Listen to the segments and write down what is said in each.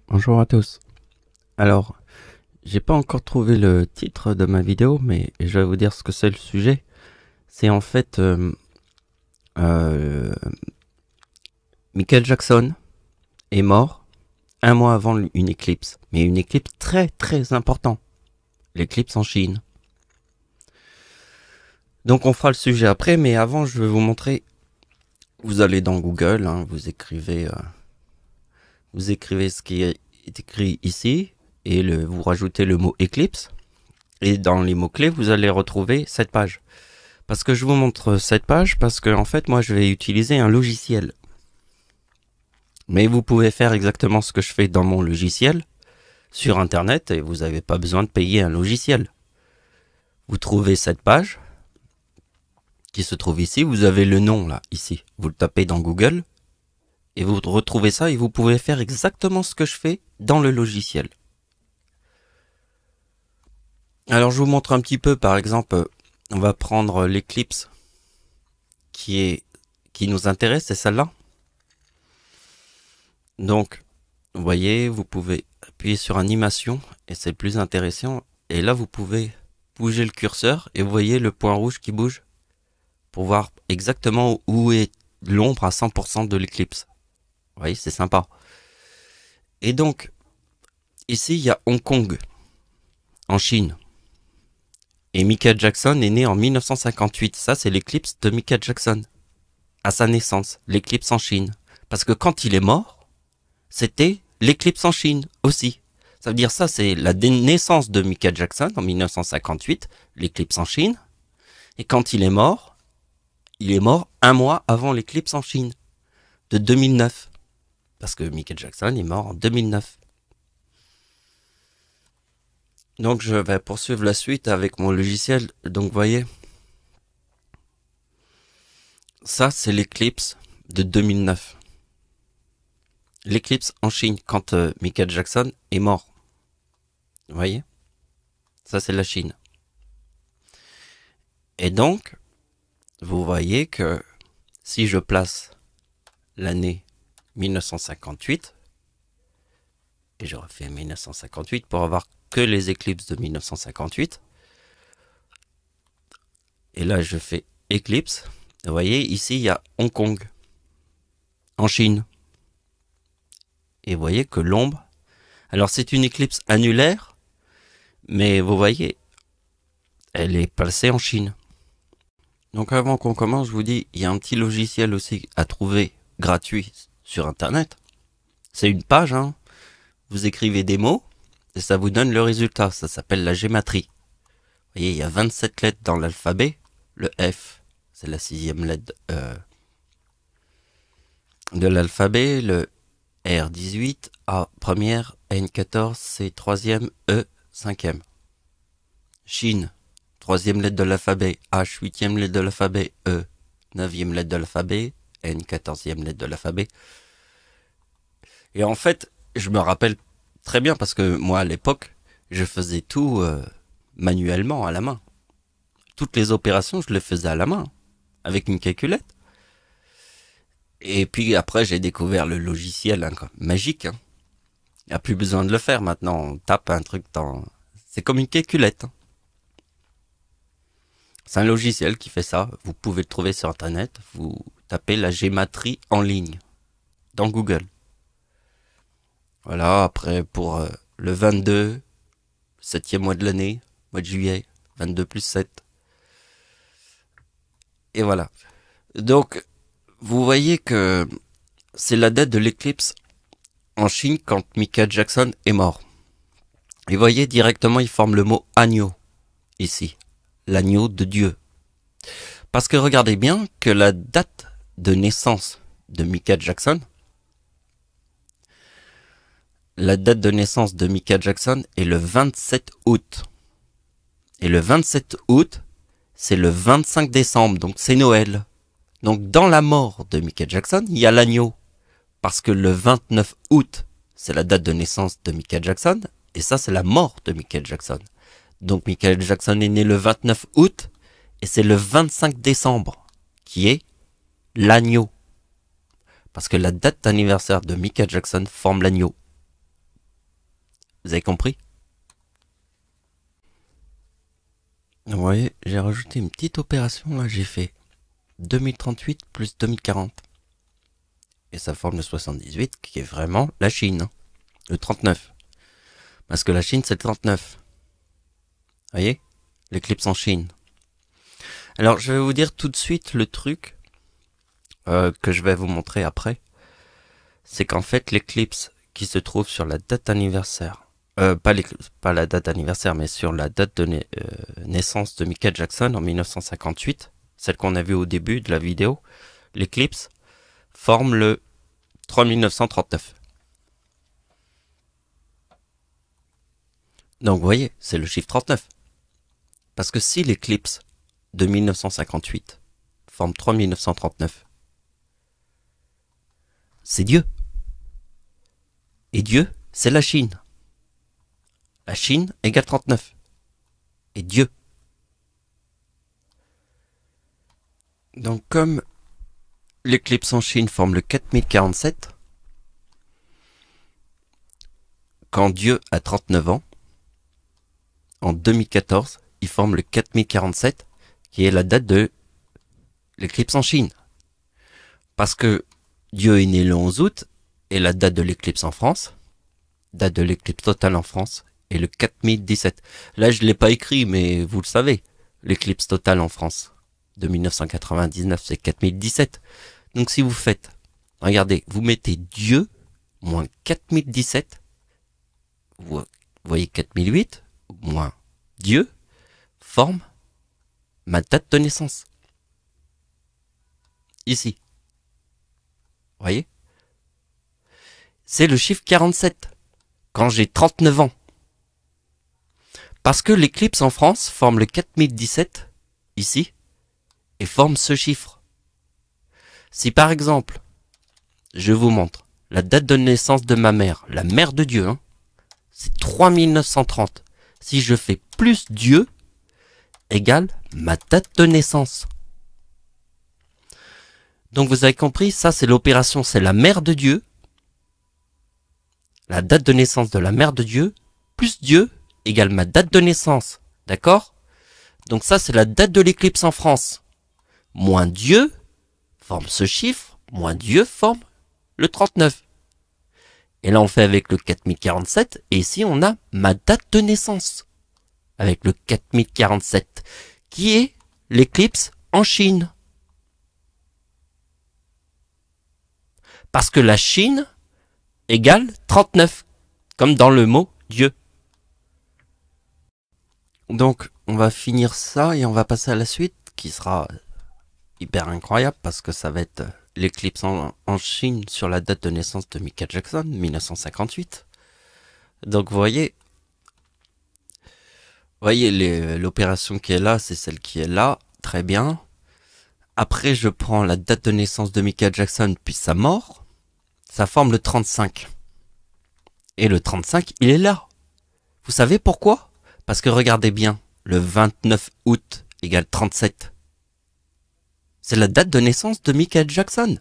Bonjour à tous. Alors, j'ai pas encore trouvé le titre de ma vidéo, mais je vais vous dire ce que c'est le sujet. C'est en fait euh, Michael Jackson est mort un mois avant une éclipse, mais une éclipse très très importante, l'éclipse en Chine. Donc on fera le sujet après, mais avant je vais vous montrer. Vous allez dans Google, hein, vous écrivez ce qui est écrit ici et vous rajoutez le mot éclipse. Et dans les mots-clés, vous allez retrouver cette page. Parce que je vous montre cette page, parce que en fait, moi, je vais utiliser un logiciel. Mais vous pouvez faire exactement ce que je fais dans mon logiciel sur Internet et vous n'avez pas besoin de payer un logiciel. Vous trouvez cette page qui se trouve ici. Vous avez le nom là, ici. Vous le tapez dans Google et vous retrouvez ça et vous pouvez faire exactement ce que je fais dans le logiciel. Alors, je vous montre un petit peu, par exemple, on va prendre l'éclipse qui nous intéresse, c'est celle-là. Donc, vous voyez, vous pouvez appuyer sur animation et c'est le plus intéressant. Et là, vous pouvez bouger le curseur et vous voyez le point rouge qui bouge pour voir exactement où est l'ombre à 100% de l'éclipse. Vous voyez, c'est sympa. Et donc, ici, il y a Hong Kong, en Chine. Et Michael Jackson est né en 1958. Ça, c'est l'éclipse de Michael Jackson. À sa naissance, l'éclipse en Chine. Parce que quand il est mort, c'était l'éclipse en Chine aussi. Ça veut dire ça, c'est la naissance de Michael Jackson en 1958, l'éclipse en Chine. Et quand il est mort un mois avant l'éclipse en Chine, de 2009. Parce que Michael Jackson est mort en 2009. Donc je vais poursuivre la suite avec mon logiciel. Donc vous voyez, ça c'est l'éclipse de 2009. L'éclipse en Chine quand Michael Jackson est mort. Vous voyez, ça c'est la Chine. Et donc, vous voyez que si je place l'année 1958, et je refais 1958 pour avoir que les éclipses de 1958, et là je fais éclipse, vous voyez ici il y a Hong Kong, en Chine. Et vous voyez que l'ombre, alors c'est une éclipse annulaire, mais vous voyez, elle est placée en Chine. Donc avant qu'on commence, je vous dis, il y a un petit logiciel aussi à trouver gratuit sur Internet. C'est une page, hein. Vous écrivez des mots et ça vous donne le résultat. Ça s'appelle la gématrie. Vous voyez, il y a 27 lettres dans l'alphabet. Le F, c'est la 6e lettre de l'alphabet. Le R 18, A première, N 14, C 3e, E 5e. Chine, 3e lettre de l'alphabet, H 8e lettre de l'alphabet, E 9e lettre de l'alphabet, N 14e lettre de l'alphabet. Et en fait, je me rappelle très bien parce que moi à l'époque, je faisais tout manuellement à la main. Toutes les opérations, je les faisais à la main, avec une calculette. Et puis après, j'ai découvert le logiciel magique. Hein. Il n'y a plus besoin de le faire maintenant. On tape un truc dans... C'est comme une calculette. Hein. C'est un logiciel qui fait ça. Vous pouvez le trouver sur Internet. Vous tapez la gématrie en ligne dans Google. Voilà, après pour le 22, 7e mois de l'année, mois de juillet, 22 plus 7. Et voilà. Donc, vous voyez que c'est la date de l'éclipse en Chine quand Michael Jackson est mort. Et vous voyez directement, il forme le mot agneau, ici. L'agneau de Dieu. Parce que regardez bien que la date de naissance de Michael Jackson, est le 27 août. Et le 27 août, c'est le 25 décembre, donc c'est Noël. Donc dans la mort de Michael Jackson, il y a l'agneau. Parce que le 29 août, c'est la date de naissance de Michael Jackson, et ça c'est la mort de Michael Jackson. Donc Michael Jackson est né le 29 août, et c'est le 25 décembre, qui est l'agneau. Parce que la date d'anniversaire de Michael Jackson forme l'agneau. Vous avez compris? Vous voyez, j'ai rajouté une petite opération là, j'ai fait 2038 plus 2040. Et ça forme le 78 qui est vraiment la Chine, hein, le 39. Parce que la Chine c'est le 39. Vous voyez? L'éclipse en Chine. Alors je vais vous dire tout de suite le truc que je vais vous montrer après. C'est qu'en fait l'éclipse qui se trouve sur la date anniversaire, pas la date anniversaire, mais sur la date de naissance de Michael Jackson en 1958, celle qu'on a vue au début de la vidéo, l'éclipse forme le 3939. Donc vous voyez, c'est le chiffre 39. Parce que si l'éclipse de 1958 forme 3939, c'est Dieu. Et Dieu, c'est la Chine. La Chine égale 39. Et Dieu. Donc comme l'éclipse en Chine forme le 4047, quand Dieu a 39 ans, en 2014, il forme le 4047, qui est la date de l'éclipse en Chine. Parce que Dieu est né le 11 août, et la date de l'éclipse en France, date de l'éclipse totale en France, est le 4017. Là, je ne l'ai pas écrit, mais vous le savez, l'éclipse totale en France de 1999, c'est 4017. Donc si vous faites, regardez, vous mettez Dieu moins 4017, vous voyez 4008, moins Dieu, forme ma date de naissance. Ici. Vous voyez? C'est le chiffre 47, quand j'ai 39 ans. Parce que l'éclipse en France forme le 4017, ici, et forme ce chiffre. Si par exemple, je vous montre la date de naissance de ma mère, la mère de Dieu, hein, c'est 3930. Si je fais plus Dieu, égale ma date de naissance. Donc vous avez compris, ça c'est l'opération, c'est la mère de Dieu, la date de naissance de la mère de Dieu, plus Dieu, égale ma date de naissance. D'accord? Donc ça c'est la date de l'éclipse en France. Moins Dieu, forme ce chiffre, moins Dieu forme le 39. Et là on fait avec le 4047, et ici on a ma date de naissance. Avec le 4047, qui est l'éclipse en Chine. Parce que la Chine égale 39, comme dans le mot Dieu. Donc on va finir ça et on va passer à la suite, qui sera hyper incroyable, parce que ça va être l'éclipse en Chine sur la date de naissance de Michael Jackson, 1958. Donc vous voyez l'opération qui est là, c'est celle qui est là, très bien. Après je prends la date de naissance de Michael Jackson puis sa mort, ça forme le 35. Et le 35, il est là. Vous savez pourquoi? Parce que regardez bien, le 29 août égale 37. C'est la date de naissance de Michael Jackson.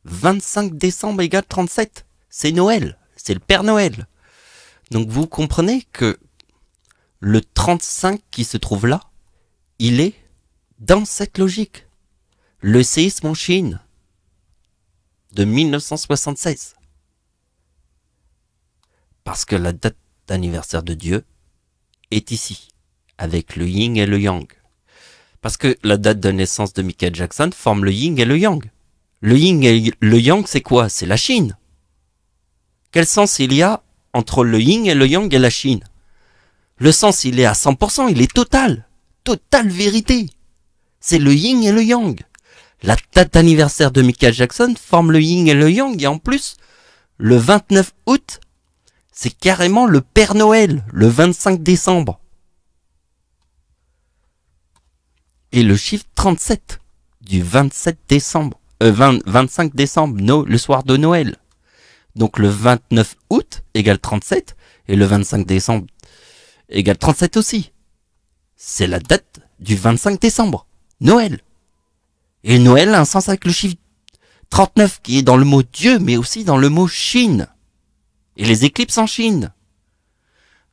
25 décembre égale 37. C'est Noël. C'est le Père Noël. Donc vous comprenez que le 35 qui se trouve là, il est dans cette logique. Le séisme en Chine de 1976. Parce que la date d'anniversaire de Dieu est ici, avec le yin et le yang. Parce que la date de naissance de Michael Jackson forme le yin et le yang. Le yin et le yang, c'est quoi? C'est la Chine. Quel sens il y a entre le yin et le yang et la Chine? Le sens, il est à 100%, il est total. Totale vérité. C'est le yin et le yang. La date d'anniversaire de Michael Jackson forme le yin et le yang. Et en plus, le 29 août, c'est carrément le Père Noël, le 25 décembre. Et le chiffre 37 du 27 décembre, 25 décembre, le soir de Noël. Donc le 29 août égale 37 et le 25 décembre égale 37 aussi. C'est la date du 25 décembre, Noël. Et Noël a un sens avec le chiffre 39 qui est dans le mot Dieu mais aussi dans le mot Chine. Et les éclipses en Chine.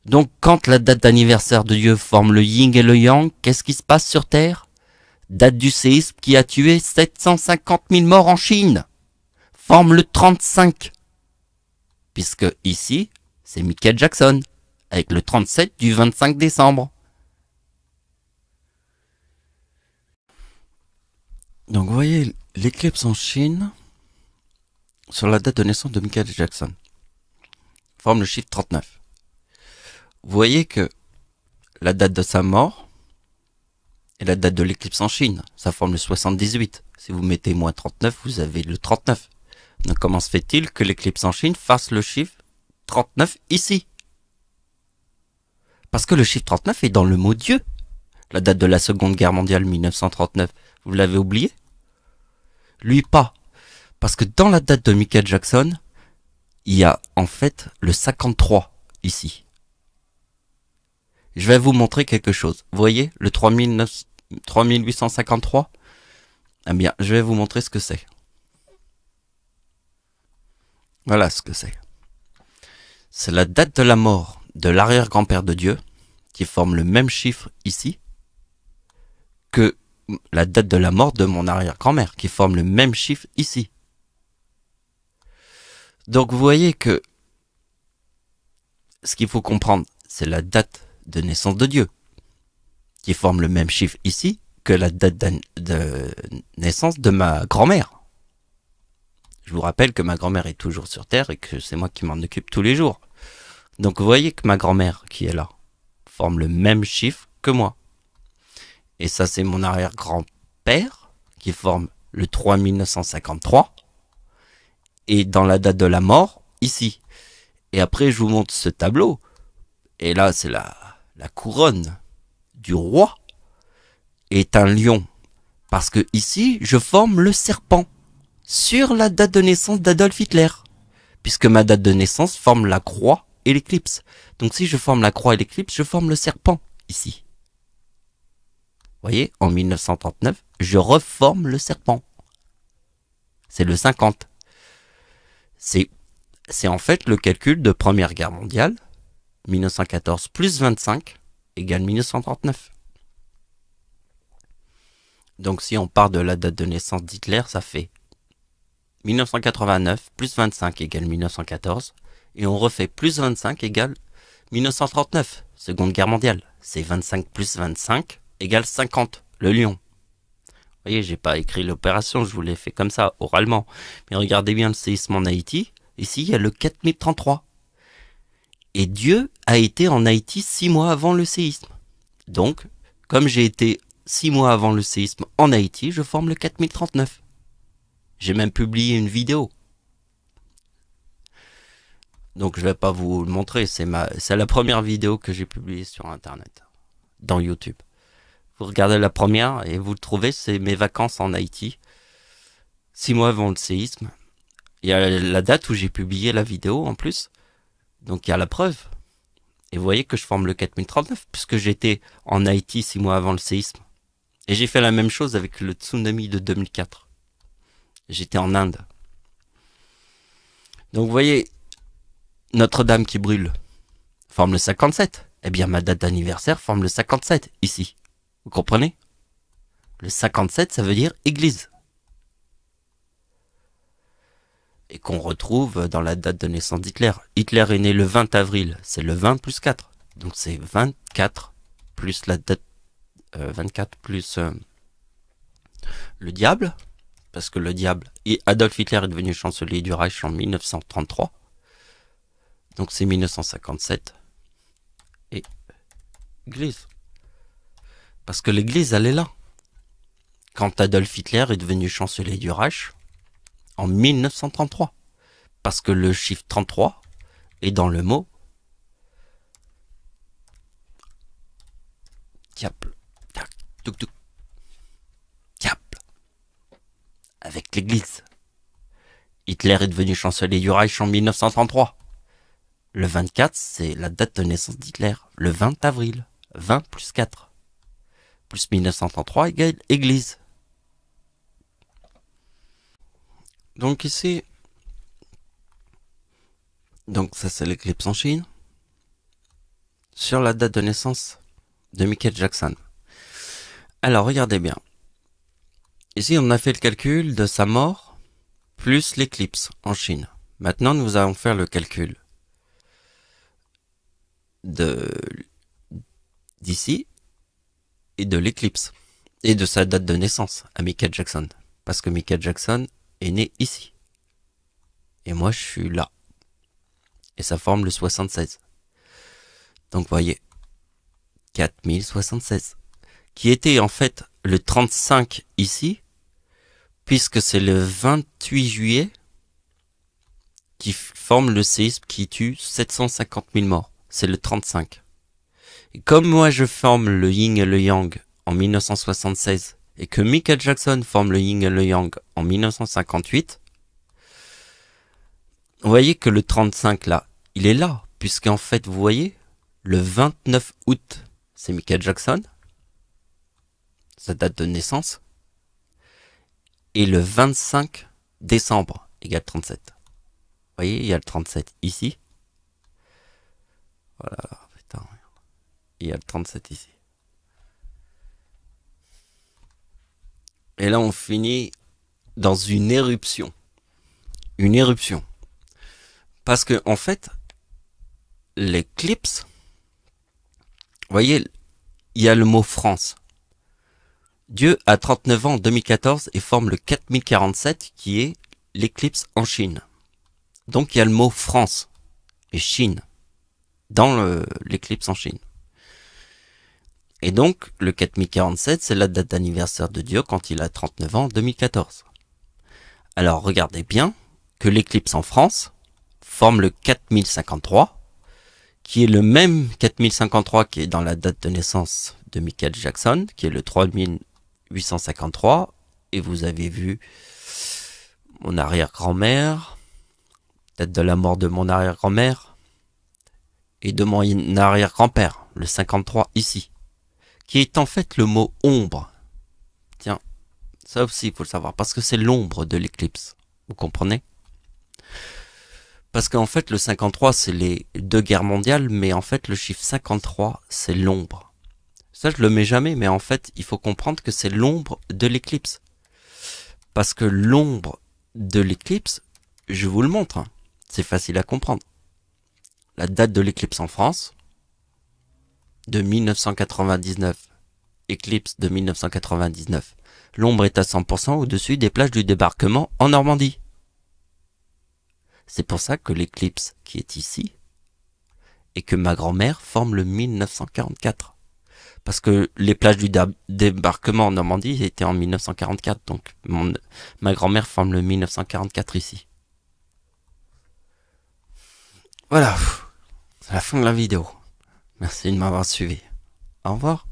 Donc quand la date d'anniversaire de Dieu forme le yin et le yang, qu'est-ce qui se passe sur Terre? Date du séisme qui a tué 750 000 morts en Chine. Forme le 35. Puisque ici, c'est Michael Jackson, avec le 37 du 25 décembre. Donc vous voyez l'éclipse en Chine sur la date de naissance de Michael Jackson. Forme le chiffre 39. Vous voyez que la date de sa mort et la date de l'éclipse en Chine, ça forme le 78. Si vous mettez moins 39, vous avez le 39. Donc comment se fait-il que l'éclipse en Chine fasse le chiffre 39 ici? Parce que le chiffre 39 est dans le mot Dieu. La date de la Seconde Guerre mondiale 1939, vous l'avez oublié? Lui pas. Parce que dans la date de Michael Jackson, il y a en fait le 53 ici. Je vais vous montrer quelque chose. Vous voyez le 3853? Eh bien, je vais vous montrer ce que c'est. Voilà ce que c'est. C'est la date de la mort de l'arrière-grand-père de Dieu, qui forme le même chiffre ici, que la date de la mort de mon arrière-grand-mère, qui forme le même chiffre ici. Donc vous voyez que ce qu'il faut comprendre, c'est la date de naissance de Dieu, qui forme le même chiffre ici que la date de naissance de ma grand-mère. Je vous rappelle que ma grand-mère est toujours sur Terre et que c'est moi qui m'en occupe tous les jours. Donc vous voyez que ma grand-mère, qui est là, forme le même chiffre que moi. Et ça, c'est mon arrière-grand-père, qui forme le 3953. Et dans la date de la mort, ici. Et après, je vous montre ce tableau. Et là, c'est la couronne du roi est un lion. Parce que ici, je forme le serpent sur la date de naissance d'Adolf Hitler. Puisque ma date de naissance forme la croix et l'éclipse. Donc si je forme la croix et l'éclipse, je forme le serpent ici. Vous voyez, en 1939, je reforme le serpent. C'est le 50. C'est en fait le calcul de Première Guerre mondiale. 1914 plus 25 égale 1939. Donc si on part de la date de naissance d'Hitler, ça fait 1989 plus 25 égale 1914. Et on refait plus 25 égale 1939, Seconde Guerre mondiale. C'est 25 plus 25 égale 50, le lion. Vous voyez, j'ai pas écrit l'opération, je vous l'ai fait comme ça, oralement. Mais regardez bien le séisme en Haïti. Ici, il y a le 4033. Et Dieu a été en Haïti 6 mois avant le séisme. Donc, comme j'ai été 6 mois avant le séisme en Haïti, je forme le 4039. J'ai même publié une vidéo. Donc je vais pas vous le montrer, c'est la première vidéo que j'ai publiée sur internet, dans YouTube. Vous regardez la première et vous le trouvez, c'est mes vacances en Haïti, 6 mois avant le séisme. Il y a la date où j'ai publié la vidéo en plus, donc il y a la preuve. Et vous voyez que je forme le 4039 puisque j'étais en Haïti 6 mois avant le séisme. Et j'ai fait la même chose avec le tsunami de 2004. J'étais en Inde. Donc vous voyez, Notre-Dame qui brûle forme le 57. Eh bien, ma date d'anniversaire forme le 57, ici. Vous comprenez? Le 57, ça veut dire église. Et qu'on retrouve dans la date de naissance d'Hitler. Hitler est né le 20 avril, c'est le 20 plus 4. Donc c'est 24 plus la date... 24 plus le diable. Parce que le diable... Et Adolf Hitler est devenu chancelier du Reich en 1933. Donc c'est 1957. Et l'église. Parce que l'église, elle est là. Quand Adolf Hitler est devenu chancelier du Reich en 1933. Parce que le chiffre 33 est dans le mot diable. Diable. Avec l'église. Hitler est devenu chancelier du Reich en 1933. Le 24, c'est la date de naissance d'Hitler. Le 20 avril. 20 plus 4. Plus 1933 égale église. Donc ici... Donc ça c'est l'éclipse en Chine. sur la date de naissance de Michael Jackson. Alors, regardez bien. Ici, on a fait le calcul de sa mort, plus l'éclipse en Chine. Maintenant, nous allons faire le calcul d'ici et de l'éclipse. Et de sa date de naissance à Michael Jackson. Parce que Michael Jackson est né ici. Et moi, je suis là. Et ça forme le 76. Donc, voyez. 4076. Qui était en fait le 35 ici. Puisque c'est le 28 juillet qui forme le séisme qui tue 750 000 morts. C'est le 35. Et comme moi je forme le yin et le yang en 1976 et que Michael Jackson forme le yin et le yang en 1958, vous voyez que le 35 là, il est là. Puisqu'en fait, vous voyez, le 29 août, c'est Michael Jackson, sa date de naissance. Et le 25 décembre égale 37. Vous voyez, il y a le 37 ici. Voilà, putain. Il y a le 37 ici. Et là, on finit dans une éruption. Une éruption. Parce que, en fait, l'éclipse, vous voyez, il y a le mot France. Dieu a 39 ans en 2014 et forme le 4047 qui est l'éclipse en Chine. Donc il y a le mot France et Chine dans l'éclipse en Chine. Et donc le 4047 c'est la date d'anniversaire de Dieu quand il a 39 ans en 2014. Alors regardez bien que l'éclipse en France forme le 4053 qui est le même 4053 qui est dans la date de naissance de Michael Jackson qui est le 3853 et vous avez vu mon arrière-grand-mère, date de la mort de mon arrière-grand-mère et de mon arrière-grand-père, le 53 ici, qui est en fait le mot ombre. Tiens, ça aussi il faut le savoir, parce que c'est l'ombre de l'éclipse, vous comprenez? Parce qu'en fait le 53 c'est les deux guerres mondiales, mais en fait le chiffre 53 c'est l'ombre. Ça je le mets jamais, mais en fait il faut comprendre que c'est l'ombre de l'éclipse. Parce que l'ombre de l'éclipse, je vous le montre, hein. C'est facile à comprendre. La date de l'éclipse en France, de 1999. Éclipse de 1999. L'ombre est à 100% au-dessus des plages du débarquement en Normandie. C'est pour ça que l'éclipse qui est ici, et que ma grand-mère forme le 1944. Parce que les plages du débarquement en Normandie étaient en 1944, donc ma grand-mère forme le 1944 ici. Voilà, c'est la fin de la vidéo. Merci de m'avoir suivi. Au revoir.